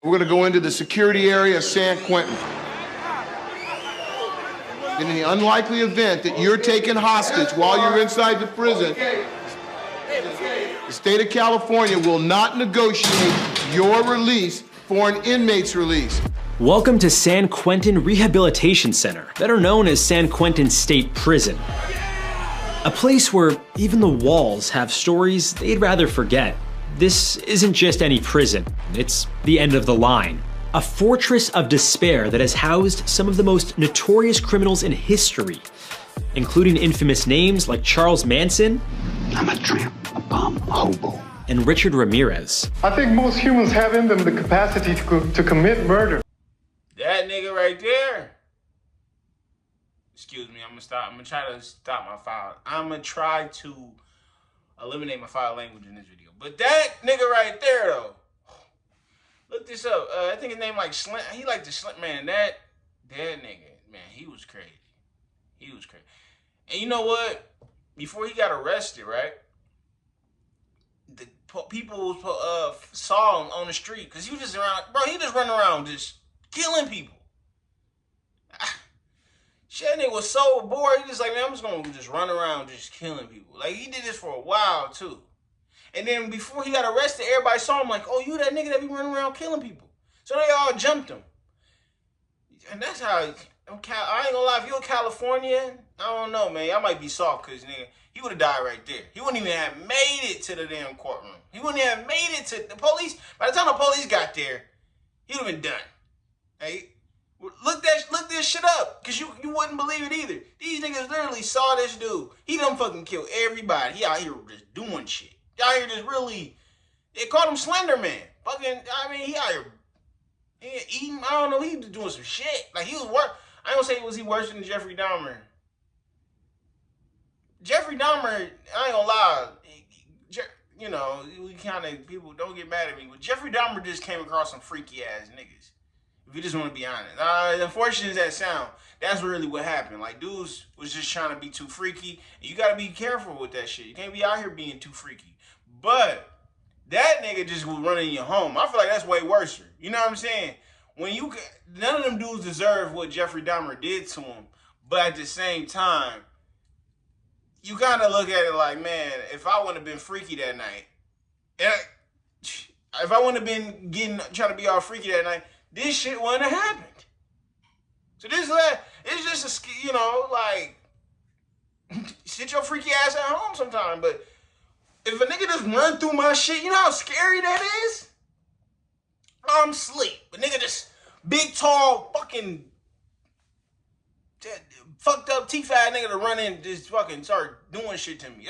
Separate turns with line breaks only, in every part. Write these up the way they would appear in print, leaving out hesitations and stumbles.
We're going to go into the security area of San Quentin. In the unlikely event that you're taken hostage while you're inside the prison, the state of California will not negotiate your release for an inmate's release.
Welcome to San Quentin Rehabilitation Center, better known as San Quentin State Prison. A place where even the walls have stories they'd rather forget. This isn't just any prison, it's the end of the line. A fortress of despair that has housed some of the most notorious criminals in history, including infamous names like Charles Manson,
I'm a tramp, a bum, a hobo,
and Richard Ramirez.
I think most humans have in them the capacity to commit murder.
That nigga right there. Excuse me, I'm gonna try to stop my foul. I'm gonna try to eliminate my foul language in this video. But that nigga right there though. Look this up. I think his name like Slim. He like the Slim man. That nigga, man, he was crazy. He was crazy. And you know what? Before he got arrested, right? The people saw him on the street because he was just around. Bro, he just running around just killing people. Shit, that nigga was so bored. He just like, man, I'm just gonna just run around just killing people. Like he did this for a while too. And then before he got arrested, everybody saw him like, oh, you that nigga that be running around killing people. So they all jumped him. And that's how, I ain't gonna lie, if you're a Californian, I don't know, man. I might be soft because, nigga, he would have died right there. He wouldn't even have made it to the damn courtroom. He wouldn't have made it to the police. By the time the police got there, he would have been done. Hey, look this shit up because you wouldn't believe it either. These niggas literally saw this dude. He done fucking killed everybody. He out here just doing shit. Y'all here just really, they called him Slender Man. Fucking, I mean, he out here eating, I don't know, he was doing some shit. Like, he was worse. I ain't gonna say was he worse than Jeffrey Dahmer. Jeffrey Dahmer, I ain't gonna lie, you know, we kind of, people don't get mad at me, but Jeffrey Dahmer just came across some freaky ass niggas. If you just want to be honest. Unfortunate as that sound, that's really what happened. Like, dudes was just trying to be too freaky. And you got to be careful with that shit. You can't be out here being too freaky. But that nigga just was running your home. I feel like that's way worse. You know what I'm saying? None of them dudes deserve what Jeffrey Dahmer did to him. But at the same time, you kind of look at it like, man, if I wouldn't have been freaky that night, if I wouldn't have been trying to be all freaky that night, this shit wouldn't have happened. So this, it's just a, you know, like, sit your freaky ass at home sometime. But if a nigga just run through my shit, you know how scary that is? I'm asleep. A nigga just big, tall, fucking fucked up T-fat nigga to run in, just fucking start doing shit to me.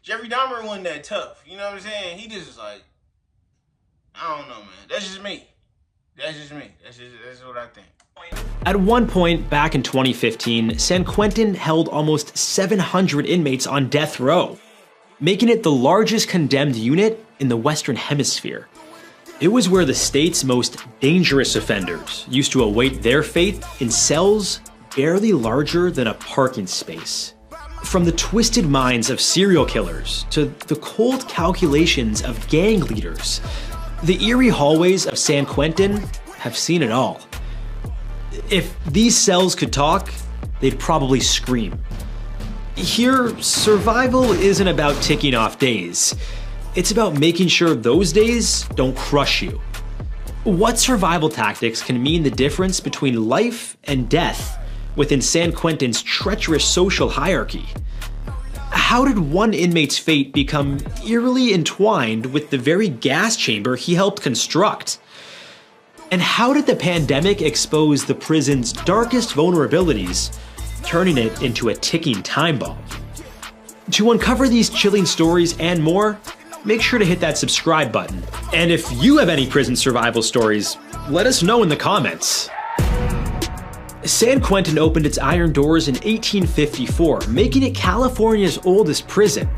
Jeffrey Dahmer wasn't that tough. You know what I'm saying? He just like, I don't know, man. That's just me. That's just me. That's what I think.
At one point back in 2015, San Quentin held almost 700 inmates on death row, making it the largest condemned unit in the Western Hemisphere. It was where the state's most dangerous offenders used to await their fate in cells barely larger than a parking space. From the twisted minds of serial killers to the cold calculations of gang leaders, the eerie hallways of San Quentin have seen it all. If these cells could talk, they'd probably scream. Here, survival isn't about ticking off days. It's about making sure those days don't crush you. What survival tactics can mean the difference between life and death within San Quentin's treacherous social hierarchy? How did one inmate's fate become eerily entwined with the very gas chamber he helped construct? And how did the pandemic expose the prison's darkest vulnerabilities, turning it into a ticking time bomb? To uncover these chilling stories and more, make sure to hit that subscribe button. And if you have any prison survival stories, let us know in the comments. San Quentin opened its iron doors in 1854, making it California's oldest prison.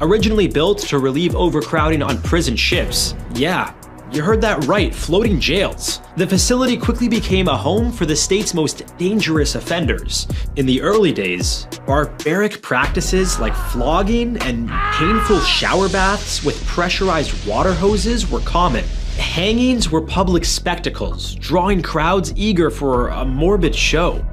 Originally built to relieve overcrowding on prison ships, yeah, You heard that right, floating jails. The facility quickly became a home for the state's most dangerous offenders. In the early days, barbaric practices like flogging and painful shower baths with pressurized water hoses were common. Hangings were public spectacles, drawing crowds eager for a morbid show.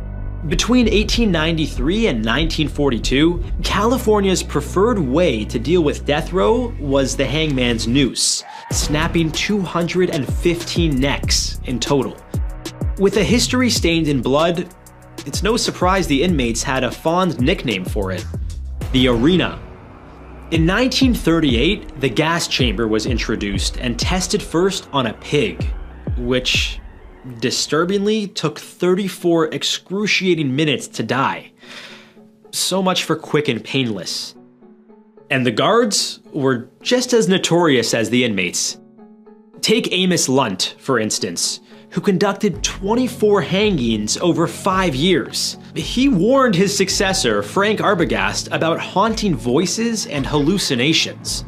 Between 1893 and 1942, California's preferred way to deal with death row was the hangman's noose, snapping 215 necks in total. With a history stained in blood, it's no surprise the inmates had a fond nickname for it: the Arena. In 1938, the gas chamber was introduced and tested first on a pig, which disturbingly took 34 excruciating minutes to die. So much for quick and painless. And the guards were just as notorious as the inmates. Take Amos Lunt, for instance, who conducted 24 hangings over 5 years. He warned his successor, Frank Arbogast, about haunting voices and hallucinations.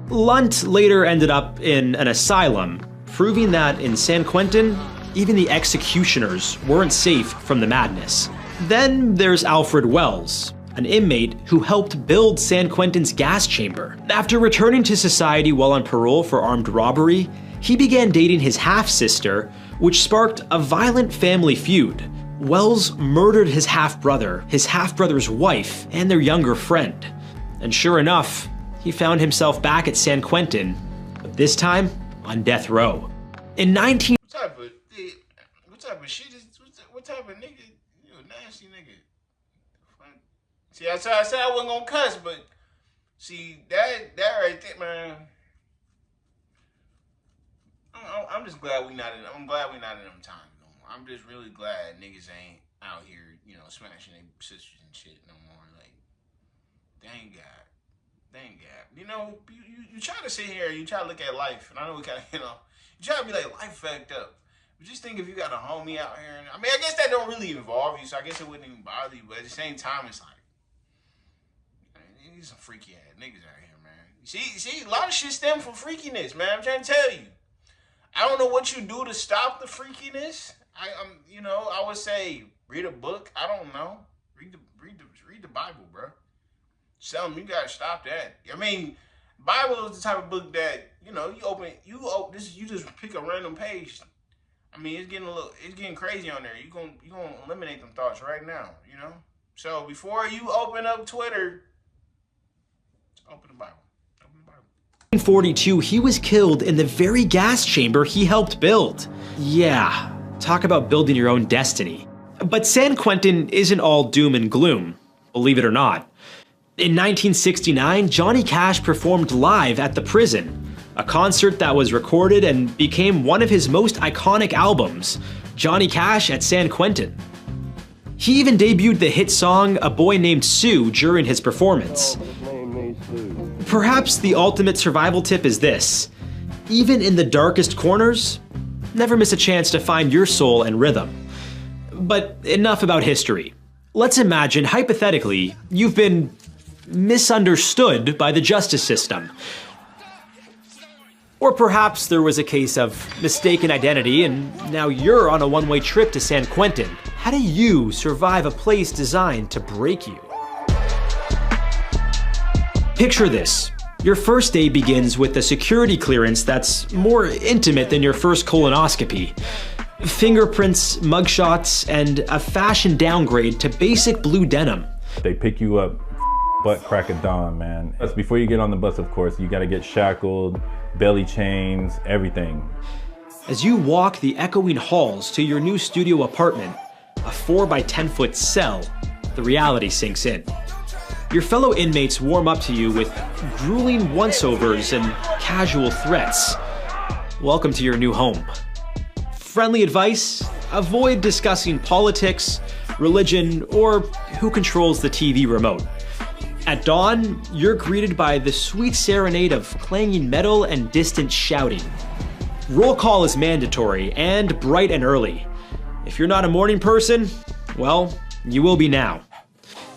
Lunt later ended up in an asylum, proving that in San Quentin, even the executioners weren't safe from the madness. Then there's Alfred Wells, an inmate who helped build San Quentin's gas chamber. After returning to society while on parole for armed robbery, he began dating his half-sister, which sparked a violent family feud. Wells murdered his half-brother's wife, and their younger friend. And sure enough, he found himself back at San Quentin, but this time on death row. In 19...
What type of shit is... What type of nigga? You a nasty nigga. See, I said I wasn't gonna cuss, but... See, that right there, man... I'm just glad we not in... I'm glad we not in them times no more. I'm just really glad niggas ain't out here, you know, smashing their sisters and shit no more. Like, dang God. You know, you try to sit here and you try to look at life, and I know we kind of, you know, you try to be like, life fucked up. But just think if you got a homie out here, and I mean, I guess that don't really involve you, so I guess it wouldn't even bother you, but at the same time, it's like, man, these some freaky ass niggas out here, man. See, a lot of shit stem from freakiness, man. I'm trying to tell you. I don't know what you do to stop the freakiness. You know, I would say read a book. I don't know. Read the Bible, bro. Something, you gotta stop that. I mean, Bible is the type of book that, you know, you just pick a random page. I mean, it's getting crazy on there. You gonna eliminate them thoughts right now, you know? So before you open up Twitter, open the Bible.
1942, he was killed in the very gas chamber he helped build. Yeah, talk about building your own destiny. But San Quentin isn't all doom and gloom, believe it or not. In 1969, Johnny Cash performed live at the prison, a concert that was recorded and became one of his most iconic albums, Johnny Cash at San Quentin. He even debuted the hit song A Boy Named Sue during his performance. Perhaps the ultimate survival tip is this: even in the darkest corners, never miss a chance to find your soul and rhythm. But enough about history. Let's imagine, hypothetically, you've been misunderstood by the justice system. Or perhaps there was a case of mistaken identity and now you're on a one-way trip to San Quentin. How do you survive a place designed to break you? Picture this. Your first day begins with a security clearance that's more intimate than your first colonoscopy. Fingerprints, mugshots, and a fashion downgrade to basic blue denim.
They pick you up butt crack of dawn, man. That's before you get on the bus, of course. You gotta get shackled, belly chains, everything.
As you walk the echoing halls to your new studio apartment, a 4 by 10 foot cell, the reality sinks in. Your fellow inmates warm up to you with grueling once-overs and casual threats. Welcome to your new home. Friendly advice: avoid discussing politics, religion, or who controls the TV remote. At dawn, you're greeted by the sweet serenade of clanging metal and distant shouting. Roll call is mandatory and bright and early. If you're not a morning person, well, you will be now.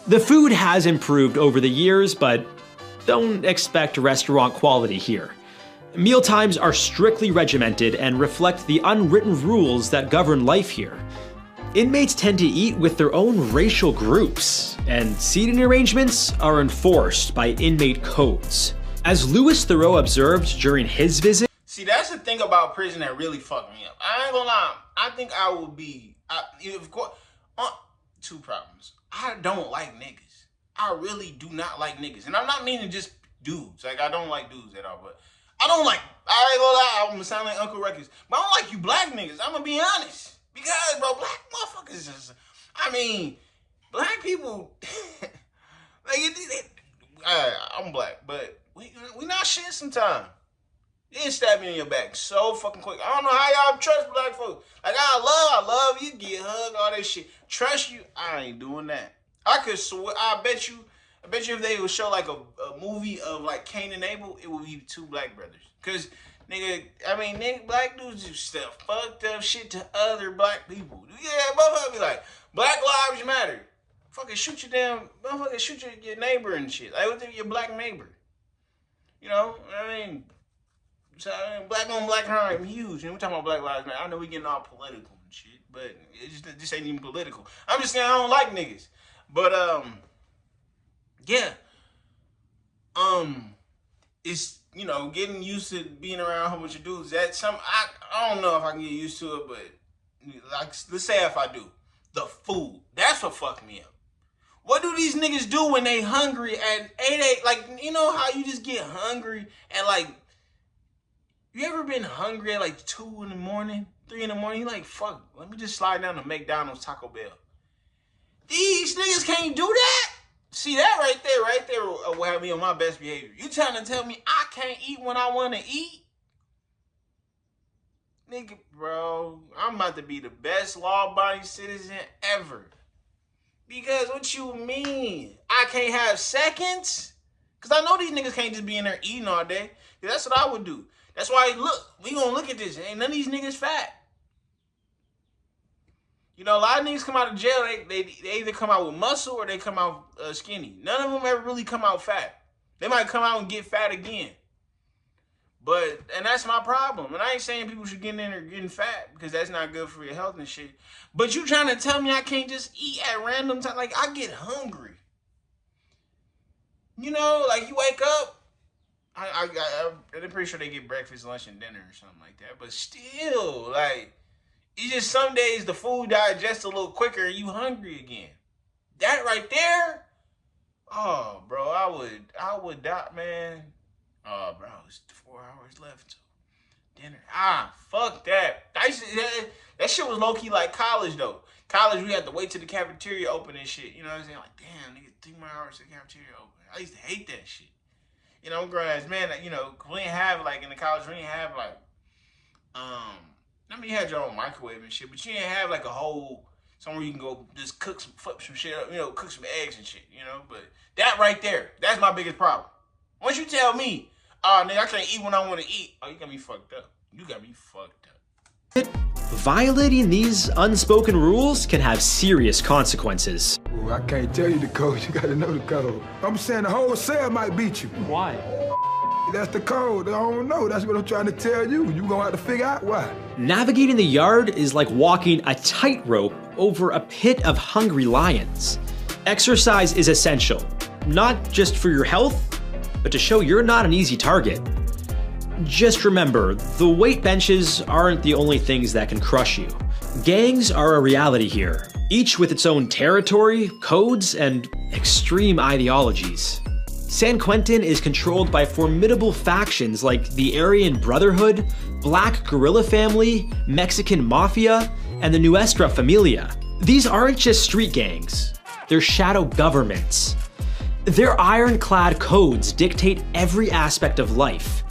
The food has improved over the years, but don't expect restaurant quality here. Mealtimes are strictly regimented and reflect the unwritten rules that govern life here. Inmates tend to eat with their own racial groups, and seating arrangements are enforced by inmate codes. As Louis Theroux observed during his visit,
see, that's the thing about prison that really fucked me up. I ain't gonna lie. I think I would be, of course, two problems. I don't like niggas. I really do not like niggas. And I'm not meaning just dudes. Like, I don't like dudes at all, but I ain't gonna lie, I'm gonna sound like Uncle Ruckus, but I don't like you black niggas. I'm gonna be honest. Because, bro, black motherfuckers is, black people, I'm black, but we not shit sometimes. You ain't stab me in your back so fucking quick. I don't know how y'all trust black folks. Like, I love you, get hugged, all that shit. Trust you, I ain't doing that. I could swear, I bet you if they would show like a movie of like Cain and Abel, it would be two black brothers. Cause nigga, black dudes do stuff, fucked up shit to other black people. Yeah, motherfucker be like, Black Lives Matter. Fucking shoot your neighbor and shit. Like, what if your black neighbor? You know, so black on black crime huge. And we talking about Black Lives Matter. I know we getting all political and shit, but it just ain't even political. I'm just saying I don't like niggas. But yeah. It's, you know, getting used to being around a whole bunch of dudes. That's I don't know if I can get used to it, but like, let's say if I do. The food. That's what fucked me up. What do these niggas do when they hungry at 8? Like, you know how you just get hungry and like, you ever been hungry at like 2 in the morning, 3 in the morning? You like, fuck, let me just slide down to McDonald's, Taco Bell. These niggas can't do that? See, that right there will have me on my best behavior. You trying to tell me I can't eat when I want to eat? Nigga, bro, I'm about to be the best law-abiding citizen ever. Because what you mean? I can't have seconds? Because I know these niggas can't just be in there eating all day. That's what I would do. That's why, look, we gonna look at this. Ain't none of these niggas fat. You know, a lot of niggas come out of jail, they either come out with muscle or they come out skinny. None of them ever really come out fat. They might come out and get fat again. And that's my problem. And I ain't saying people should get in there getting fat because that's not good for your health and shit. But you trying to tell me I can't just eat at random times? Like, I get hungry. You know, like you wake up. I'm pretty sure they get breakfast, lunch, and dinner or something like that. But still, like, it's just some days the food digests a little quicker and you hungry again. That right there, oh, bro, I would die, man. Oh, bro, it's 4 hours left till dinner. Fuck that. That shit was low-key like college, though. College, we had to wait till the cafeteria open and shit. You know what I'm saying? Like, damn, nigga, 3 more hours till the cafeteria open. I used to hate that shit. You know, I'm grown ass man, you know, we didn't have, like, in the college, we didn't have, like, I mean, you had your own microwave and shit, but you didn't have, like, a whole, somewhere you can go just flip some shit up, you know, cook some eggs and shit, you know? But that right there, that's my biggest problem. Once you tell me, nigga, I can't eat when I want to eat, oh, you got me fucked up. You got me fucked up.
Violating these unspoken rules can have serious consequences.
Ooh, I can't tell you the code, you gotta know the code. I'm saying the whole cell might beat you.
Why?
That's the code, I don't know, that's what I'm trying to tell you. You gonna have to figure out why.
Navigating the yard is like walking a tightrope over a pit of hungry lions. Exercise is essential, not just for your health, but to show you're not an easy target. Just remember, the weight benches aren't the only things that can crush you. Gangs are a reality here, each with its own territory, codes, and extreme ideologies. San Quentin is controlled by formidable factions like the Aryan Brotherhood, Black Guerrilla Family, Mexican Mafia, and the Nuestra Familia. These aren't just street gangs, they're shadow governments. Their ironclad codes dictate every aspect of life,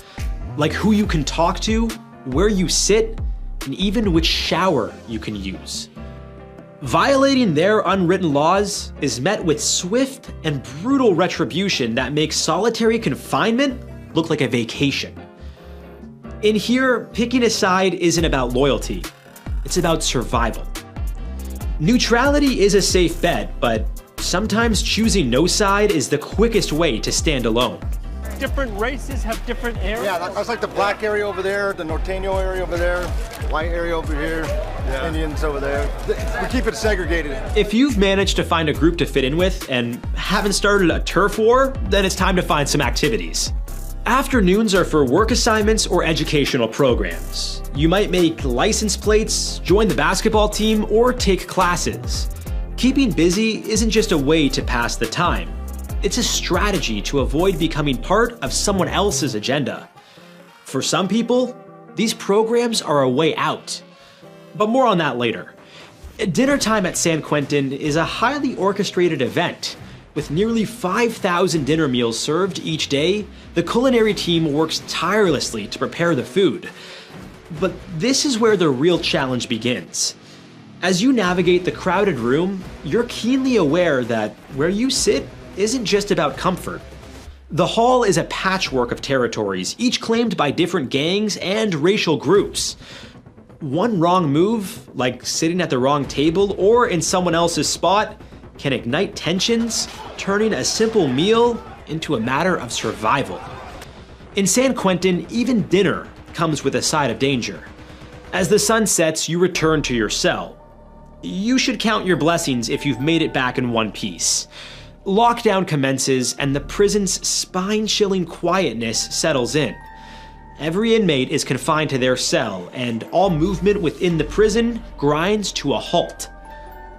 like who you can talk to, where you sit, and even which shower you can use. Violating their unwritten laws is met with swift and brutal retribution that makes solitary confinement look like a vacation. In here, picking a side isn't about loyalty, it's about survival. Neutrality is a safe bet, but sometimes choosing no side is the quickest way to stand alone.
different races have different areas?
Yeah, that's like the black area over there, the Norteño area over there, the white area over here, Indians over there. We keep it segregated.
If you've managed to find a group to fit in with and haven't started a turf war, then it's time to find some activities. Afternoons are for work assignments or educational programs. You might make license plates, join the basketball team, or take classes. Keeping busy isn't just a way to pass the time. It's a strategy to avoid becoming part of someone else's agenda. For some people, these programs are a way out. But more on that later. Dinner time at San Quentin is a highly orchestrated event. With nearly 5,000 dinner meals served each day, the culinary team works tirelessly to prepare the food. But this is where the real challenge begins. As you navigate the crowded room, you're keenly aware that where you sit isn't just about comfort. The hall is a patchwork of territories, each claimed by different gangs and racial groups. One wrong move, like sitting at the wrong table or in someone else's spot, can ignite tensions, turning a simple meal into a matter of survival. In San Quentin, even dinner comes with a side of danger. As the sun sets, you return to your cell. You should count your blessings if you've made it back in one piece. Lockdown commences and the prison's spine-chilling quietness settles in. Every inmate is confined to their cell, and all movement within the prison grinds to a halt.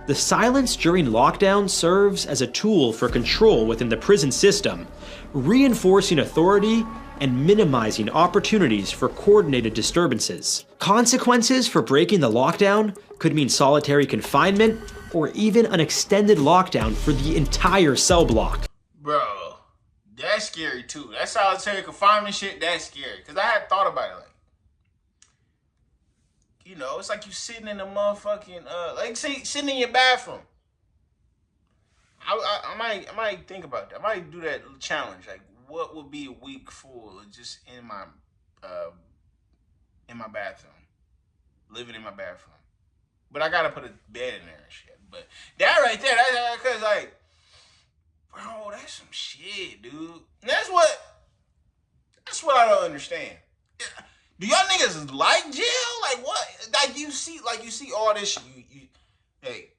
The silence during lockdown serves as a tool for control within the prison system, reinforcing authority and minimizing opportunities for coordinated disturbances. Consequences for breaking the lockdown could mean solitary confinement or even an extended lockdown for the entire cell block.
Bro, that's scary too. That solitary confinement shit, that's scary. Cause I had thought about it, like, you know, it's like you sitting in a motherfucking, sitting in your bathroom. I might think about that. I might do that challenge. Like, what would be a week full of just in my bathroom, living in my bathroom. But I gotta put a bed in there and shit. But that right there, that's cause like, bro, that's some shit, dude. And that's what I don't understand. Do y'all niggas like jail? Like what? Like you see all this shit. Hey,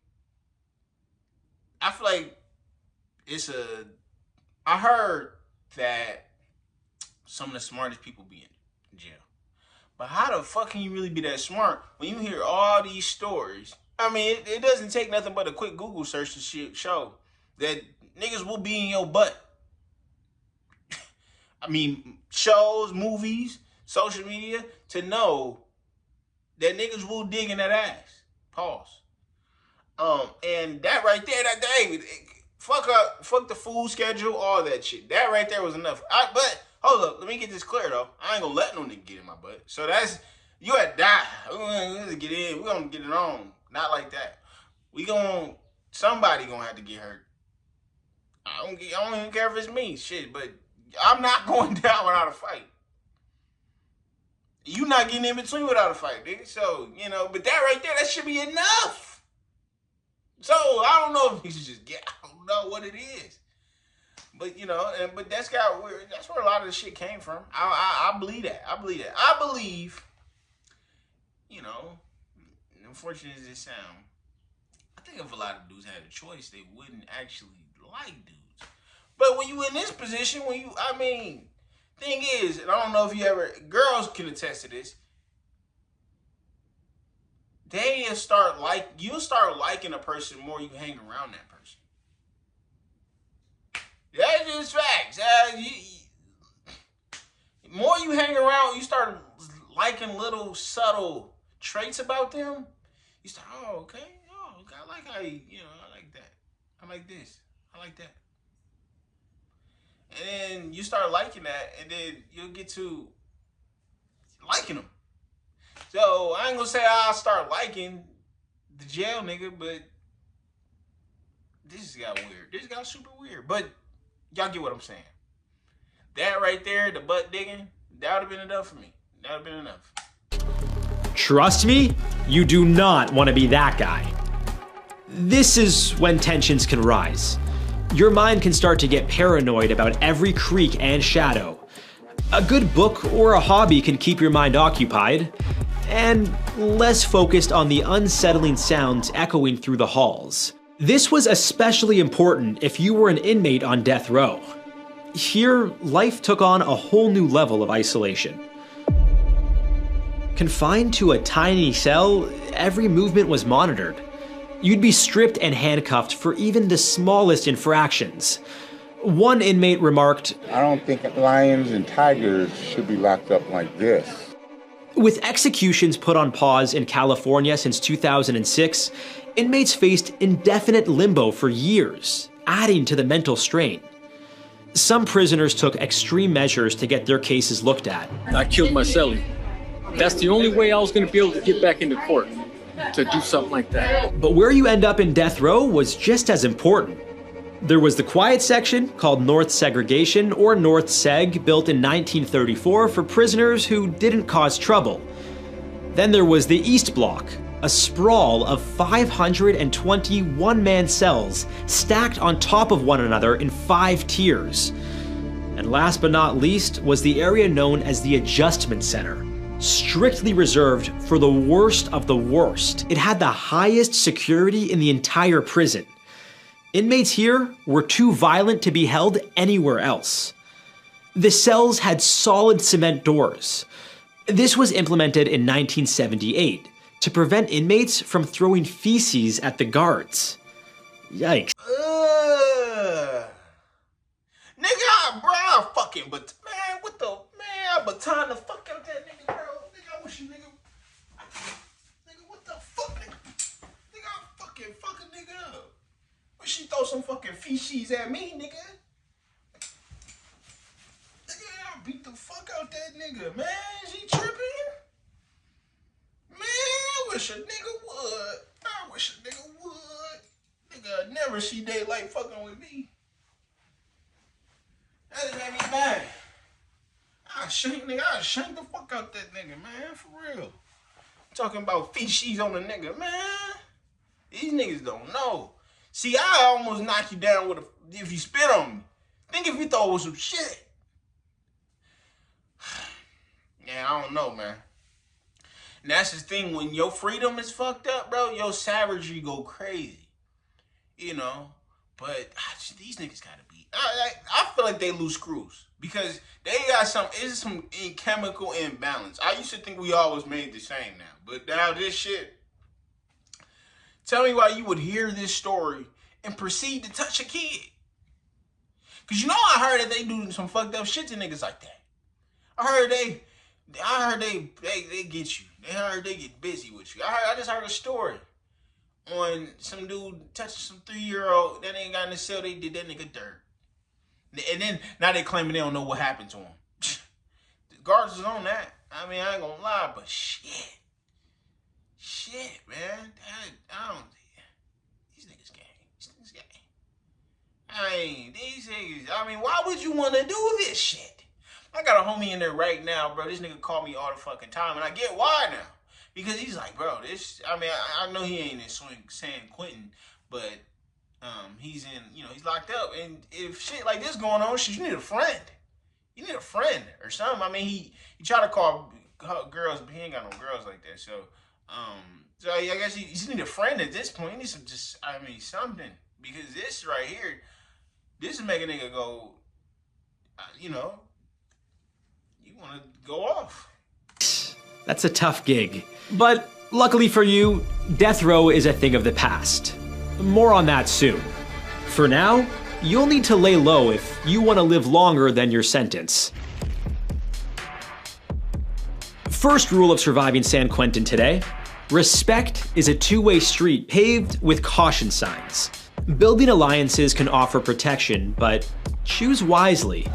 I feel like I heard that some of the smartest people be in jail. But how the fuck can you really be that smart when you hear all these stories? I mean, it doesn't take nothing but a quick Google search to show that niggas will be in your butt. I mean, shows, movies, social media, to know that niggas will dig in that ass. Pause. And that right there, fuck the food schedule, all that shit. That right there was enough. But hold up, let me get this clear though. I ain't gonna let no nigga get in my butt. So that's, you had to die. We're gonna get in. We're gonna get it on. Not like that. Somebody gonna have to get hurt. I don't even care if it's me, shit. But I'm not going down without a fight. You not getting in between without a fight, nigga. So, you know, but that right there, that should be enough. So, I don't know if he should just I don't know what it is. But, you know, but that's where a lot of the shit came from. I believe that. I believe, you know, unfortunate as it sounds, I think if a lot of dudes had a choice, they wouldn't actually like dudes. But when you in this position, thing is, and I don't know if girls can attest to this, you'll start liking a person more you hang around that person. That's just facts. More you hang around, you start liking little subtle traits about them. You start, oh, okay, I like how I like that. I like this. I like that. And then you start liking that, and then you'll get to liking them. So I ain't gonna say I'll start liking the jail nigga, but this just got weird. This got super weird. But y'all get what I'm saying. That right there, the butt digging, that would have been enough for me. That would have been enough.
Trust me, you do not want to be that guy. This is when tensions can rise. Your mind can start to get paranoid about every creak and shadow. A good book or a hobby can keep your mind occupied, and less focused on the unsettling sounds echoing through the halls. This was especially important if you were an inmate on death row. Here, life took on a whole new level of isolation. Confined to a tiny cell, every movement was monitored. You'd be stripped and handcuffed for even the smallest infractions. One inmate remarked,
"I don't think lions and tigers should be locked up like this."
With executions put on pause in California since 2006, inmates faced indefinite limbo for years, adding to the mental strain. Some prisoners took extreme measures to get their cases looked at.
I killed my cellie. That's the only way I was going to be able to get back into court, to do something like that.
But where you end up in death row was just as important. There was the quiet section, called North Segregation, or North Seg, built in 1934 for prisoners who didn't cause trouble. Then there was the East Block, a sprawl of 520 one-man cells stacked on top of one another in 5 tiers. And last but not least was the area known as the Adjustment Center, strictly reserved for the worst of the worst. It had the highest security in the entire prison. Inmates here were too violent to be held anywhere else. The cells had solid cement doors. This was implemented in 1978 to prevent inmates from throwing feces at the guards. Yikes.
Nigga, bro, I fucking, but man, what the, man, I baton the fuck out that nigga, bro. Nigga, I wish you nigga, what the fuck, nigga? Nigga, I fucking fuck a nigga up. Wish she throw some fucking feces at me, nigga. Nigga, I beat the fuck out that nigga, man. Is he tripping? Man, I wish a nigga would. I wish a nigga would. Nigga, I'd never see daylight fucking with me. That just made me mad. I shank the fuck out that nigga, man, for real. Talking about feces on the nigga, man. These niggas don't know. See, I almost knock you down with if you spit on me. Think if you throw with some shit. Yeah, I don't know, man. And that's the thing, when your freedom is fucked up, bro, your savagery go crazy. You know? But these niggas gotta be, I feel like they lose screws. Because they got some chemical imbalance. I used to think we all was made the same now. But now this shit, tell me why you would hear this story and proceed to touch a kid. Cause you know I heard that they do some fucked up shit to niggas like that. I heard they get you. I heard they get busy with you. I just heard a story on some dude touching some 3-year-old that ain't got in the cell. They did that nigga dirt. And then now they claiming they don't know what happened to him. The guards is on that. I mean, I ain't gonna lie, but shit, man. I don't. These niggas gang. These niggas. I mean, why would you want to do this shit? I got a homie in there right now, bro. This nigga call me all the fucking time, and I get why now. Because he's like, bro, this. I mean, I know he ain't in San Quentin, but he's in. You know, he's locked up, and if shit like this going on, shit, you need a friend. You need a friend or something. I mean, he tried to call girls, but he ain't got no girls like that. So, so I guess you just need a friend at this point. You need some, something. Because this right here, this is making a nigga go, you know, you want to go off.
That's a tough gig. But luckily for you, death row is a thing of the past. More on that soon. For now, you'll need to lay low if you want to live longer than your sentence. First rule of surviving San Quentin today: respect is a two-way street paved with caution signs. Building alliances can offer protection, but choose wisely.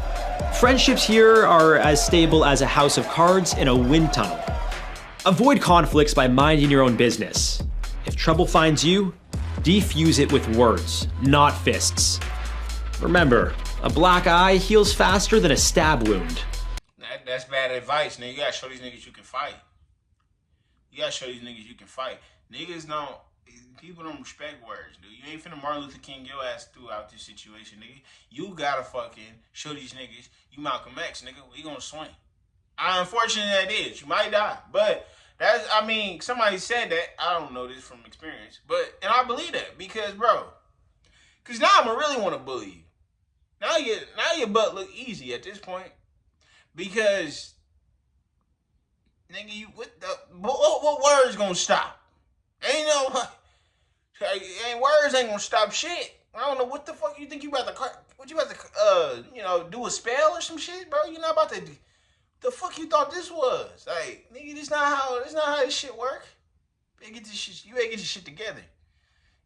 Friendships here are as stable as a house of cards in a wind tunnel. Avoid conflicts by minding your own business. If trouble finds you, defuse it with words, not fists. Remember, a black eye heals faster than a stab wound.
That's bad advice, nigga. You gotta show these niggas you can fight. You gotta show these niggas you can fight. Niggas don't, People don't respect words, dude. You ain't finna Martin Luther King your ass throughout this situation, nigga. You gotta fucking show these niggas you Malcolm X, nigga. We gonna swing. Unfortunately, that is. You might die, but that's. I mean, somebody said that. I don't know this from experience, and I believe that because, bro, because now I'ma really want to bully you. Now your butt look easy at this point because, nigga, you what words gonna stop? Ain't no. Words ain't gonna stop shit. I don't know what the fuck you think you about to, do a spell or some shit, bro. You not about to. The fuck you thought this was? Like, nigga, this not how this shit work. You better get this shit together.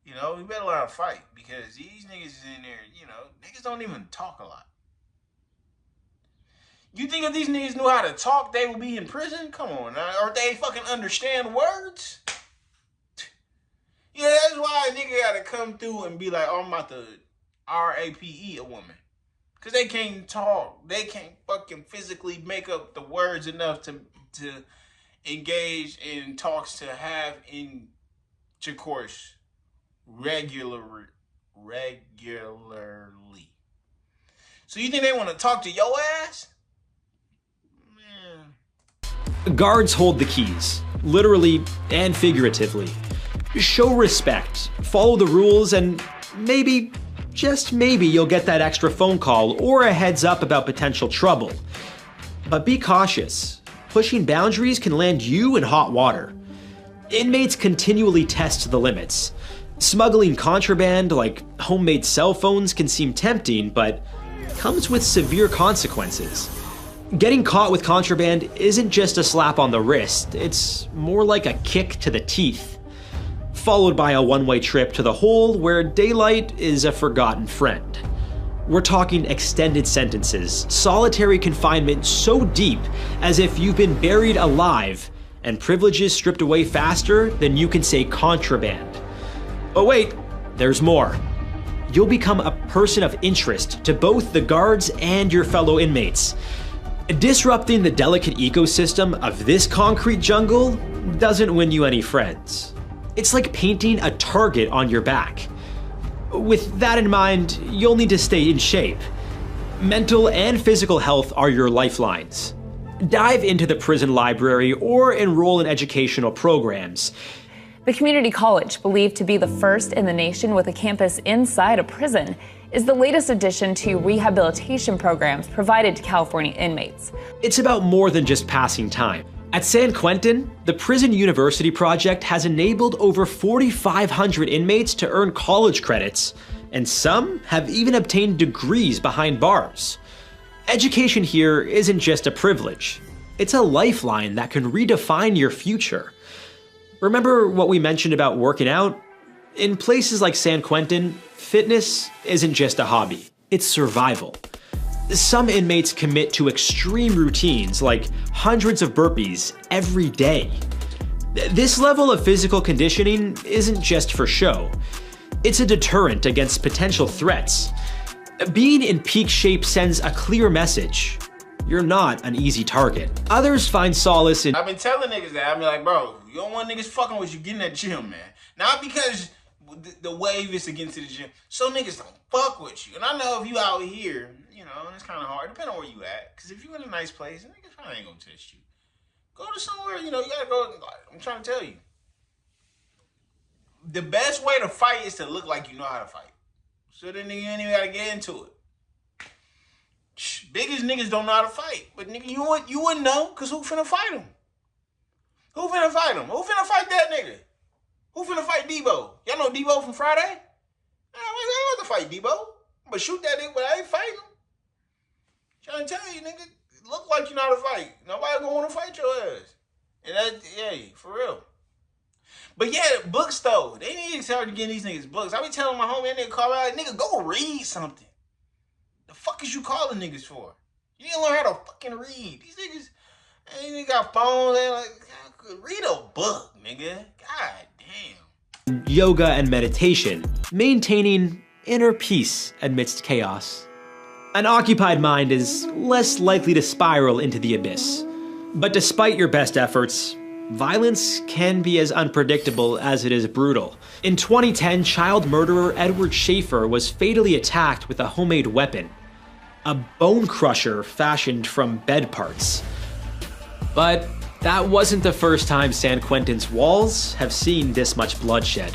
You know, you better learn how to fight because these niggas is in there. You know, niggas don't even talk a lot. You think if these niggas knew how to talk, they would be in prison? Come on, now. Or they fucking understand words? Yeah, that's why a nigga gotta come through and be like, oh, I'm about to RAPE a woman. Because they can't talk. They can't fucking physically make up the words enough to engage in talks to have intercourse regularly. So you think they want to talk to your ass? Man.
Guards hold the keys, literally and figuratively. Show respect, follow the rules, and maybe, just maybe, you'll get that extra phone call or a heads up about potential trouble. But be cautious. Pushing boundaries can land you in hot water. Inmates continually test the limits. Smuggling contraband like homemade cell phones can seem tempting, but comes with severe consequences. Getting caught with contraband isn't just a slap on the wrist, it's more like a kick to the teeth. Followed by a one-way trip to the hole where daylight is a forgotten friend. We're talking extended sentences, solitary confinement so deep as if you've been buried alive, and privileges stripped away faster than you can say contraband. Oh wait, there's more. You'll become a person of interest to both the guards and your fellow inmates. Disrupting the delicate ecosystem of this concrete jungle doesn't win you any friends. It's like painting a target on your back. With that in mind, you'll need to stay in shape. Mental and physical health are your lifelines. Dive into the prison library or enroll in educational programs.
The community college, believed to be the first in the nation with a campus inside a prison, is the latest addition to rehabilitation programs provided to California inmates.
It's about more than just passing time. At San Quentin, the Prison University Project has enabled over 4,500 inmates to earn college credits, and some have even obtained degrees behind bars. Education here isn't just a privilege, it's a lifeline that can redefine your future. Remember what we mentioned about working out? In places like San Quentin, fitness isn't just a hobby, it's survival. Some inmates commit to extreme routines like hundreds of burpees every day. This level of physical conditioning isn't just for show. It's a deterrent against potential threats. Being in peak shape sends a clear message. You're not an easy target. Others find solace in—
I've been telling niggas that. I be like, bro, you don't want niggas fucking with you, get in that gym, man. Not because the wave is against the gym, so niggas don't fuck with you. And I know if you out here, you know, it's kind of hard, depending on where you at. Because if you in a nice place, niggas probably ain't gonna test you. Go to somewhere, you know, you gotta go. I'm trying to tell you. The best way to fight is to look like you know how to fight. So then you ain't even gotta get into it. Biggest niggas don't know how to fight. But nigga, you wouldn't know, because who finna fight him? Who finna fight him? Who finna fight that nigga? Who finna fight Debo? Y'all know Debo from Friday? I ain't about to fight Debo. I'm gonna shoot that nigga, but I ain't fighting him. Trying to tell you, nigga, look like you know how to fight. Nobody gonna want to fight your ass. And that, yeah, for real. But yeah, books though. They need to start getting these niggas books. I be telling my homie, that nigga call me out, nigga, go read something. The fuck is you calling niggas for? You didn't learn how to fucking read. These niggas ain't got phones. They like, read a book, nigga. God damn.
Yoga and meditation, maintaining inner peace amidst chaos. An occupied mind is less likely to spiral into the abyss. But despite your best efforts, violence can be as unpredictable as it is brutal. In 2010, child murderer Edward Schaefer was fatally attacked with a homemade weapon, a bone crusher fashioned from bed parts. But that wasn't the first time San Quentin's walls have seen this much bloodshed.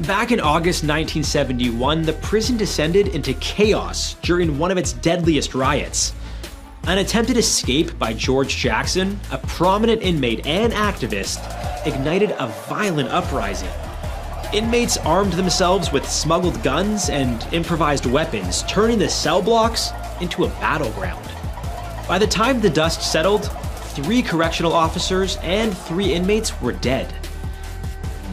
Back in August 1971, the prison descended into chaos during one of its deadliest riots. An attempted escape by George Jackson, a prominent inmate and activist, ignited a violent uprising. Inmates armed themselves with smuggled guns and improvised weapons, turning the cell blocks into a battleground. By the time the dust settled, 3 correctional officers and 3 inmates were dead.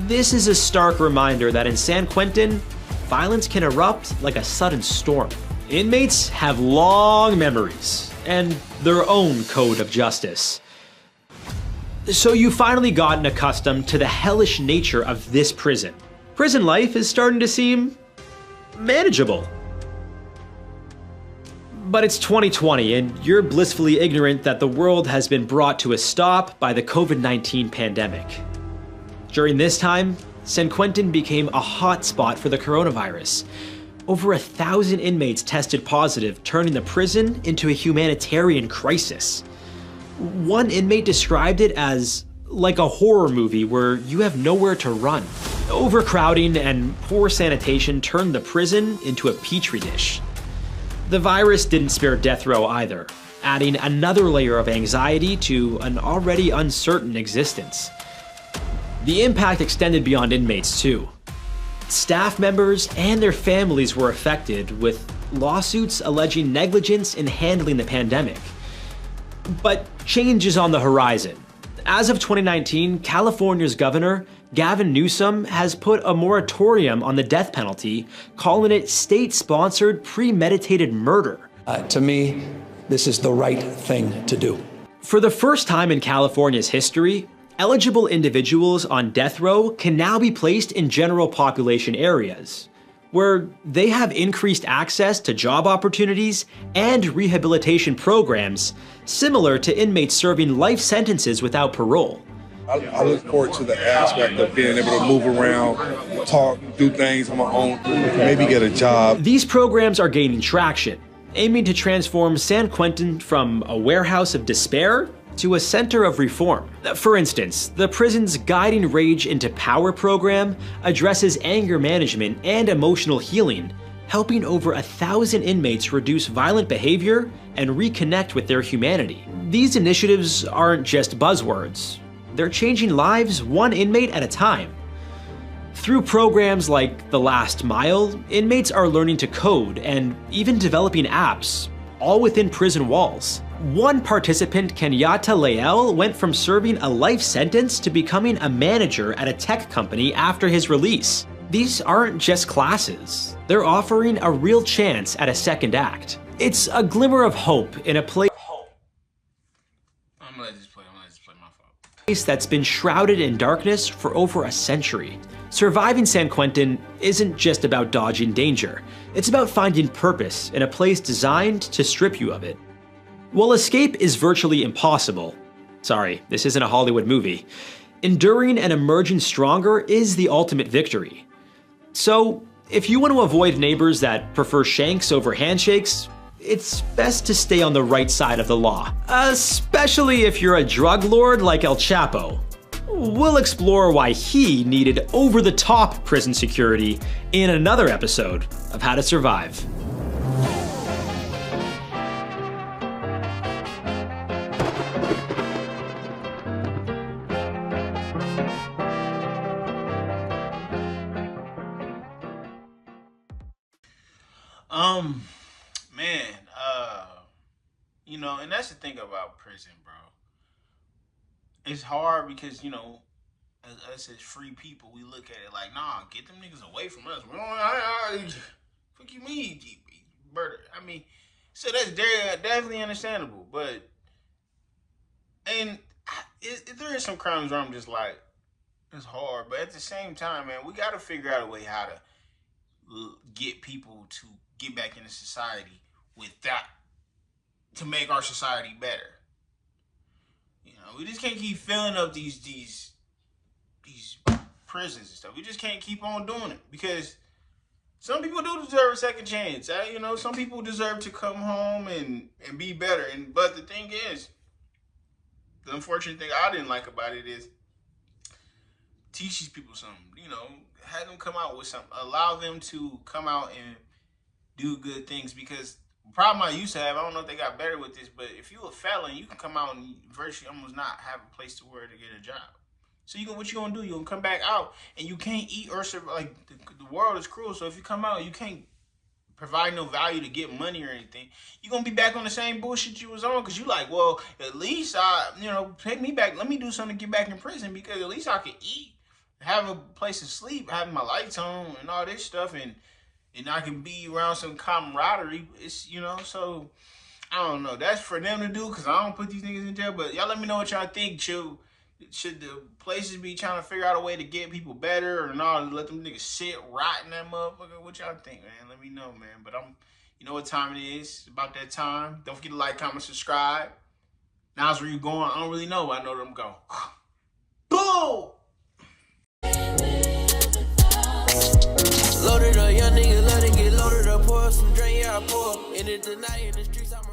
This is a stark reminder that in San Quentin, violence can erupt like a sudden storm. Inmates have long memories and their own code of justice. So you've finally gotten accustomed to the hellish nature of this prison. Prison life is starting to seem manageable. But it's 2020 and you're blissfully ignorant that the world has been brought to a stop by the COVID-19 pandemic. During this time, San Quentin became a hotspot for the coronavirus. Over 1,000 inmates tested positive, turning the prison into a humanitarian crisis. One inmate described it as like a horror movie where you have nowhere to run. Overcrowding and poor sanitation turned the prison into a petri dish. The virus didn't spare death row either, adding another layer of anxiety to an already uncertain existence. The impact extended beyond inmates too. Staff members and their families were affected, with lawsuits alleging negligence in handling the pandemic. But change is on the horizon. As of 2019, California's governor, Gavin Newsom, has put a moratorium on the death penalty, calling it state-sponsored premeditated murder.
To me, this is the right thing to do.
For the first time in California's history, eligible individuals on death row can now be placed in general population areas, where they have increased access to job opportunities and rehabilitation programs similar to inmates serving life sentences without parole.
I look forward to the aspect of being able to move around, talk, do things on my own, maybe get a job.
These programs are gaining traction, aiming to transform San Quentin from a warehouse of despair to a center of reform. For instance, the prison's Guiding Rage into Power program addresses anger management and emotional healing, helping over 1,000 inmates reduce violent behavior and reconnect with their humanity. These initiatives aren't just buzzwords. They're changing lives one inmate at a time. Through programs like The Last Mile, inmates are learning to code and even developing apps, all within prison walls. One participant, Kenyatta Lael, went from serving a life sentence to becoming a manager at a tech company after his release. These aren't just classes. They're offering a real chance at a second act. It's a glimmer of hope in a place that's been shrouded in darkness for over a century. Surviving San Quentin isn't just about dodging danger. It's about finding purpose in a place designed to strip you of it. While escape is virtually impossible, sorry, this isn't a Hollywood movie, enduring and emerging stronger is the ultimate victory. So, if you want to avoid neighbors that prefer shanks over handshakes, it's best to stay on the right side of the law, especially if you're a drug lord like El Chapo. We'll explore why he needed over-the-top prison security in another episode of How to Survive.
You know, and that's the thing about prison, bro. It's hard because, you know, us as free people, we look at it like, nah, get them niggas away from us. We don't, fuck you mean, murder? I mean, so that's definitely understandable, but, and there is some crimes where I'm just like, it's hard, but at the same time, man, we got to figure out a way how to get people to get back into society without, to make our society better. You know, we just can't keep filling up these prisons and stuff. We just can't keep on doing it because some people do deserve a second chance. You know, some people deserve to come home and be better. But the thing is, the unfortunate thing I didn't like about it is teach these people something. You know, have them come out with something. Allow them to come out and do good things because the problem I used to have, I don't know if they got better with this, but if you're a felon, you can come out and virtually almost not have a place to work to get a job. So what you gonna do? You gonna come back out and you can't eat or survive. Like the world is cruel. So if you come out, you can't provide no value to get money or anything. You gonna be back on the same bullshit you was on because you like, well, at least take me back. Let me do something to get back in prison because at least I can eat, have a place to sleep, have my lights on and all this stuff, and I can be around some camaraderie. It's so I don't know. That's for them to do because I don't put these niggas in jail. But y'all let me know what y'all think. Should the places be trying to figure out a way to get people better or not? Let them niggas sit rot in that motherfucker? What y'all think, man? Let me know, man. But you know what time it is. It's about that time. Don't forget to like, comment, subscribe. Now's where you going. I don't really know, but I know where I'm going. Boom!
Loaded up, young nigga, let it get loaded up. Pour some drink, yeah, I pour. In it tonight, in the streets, I'm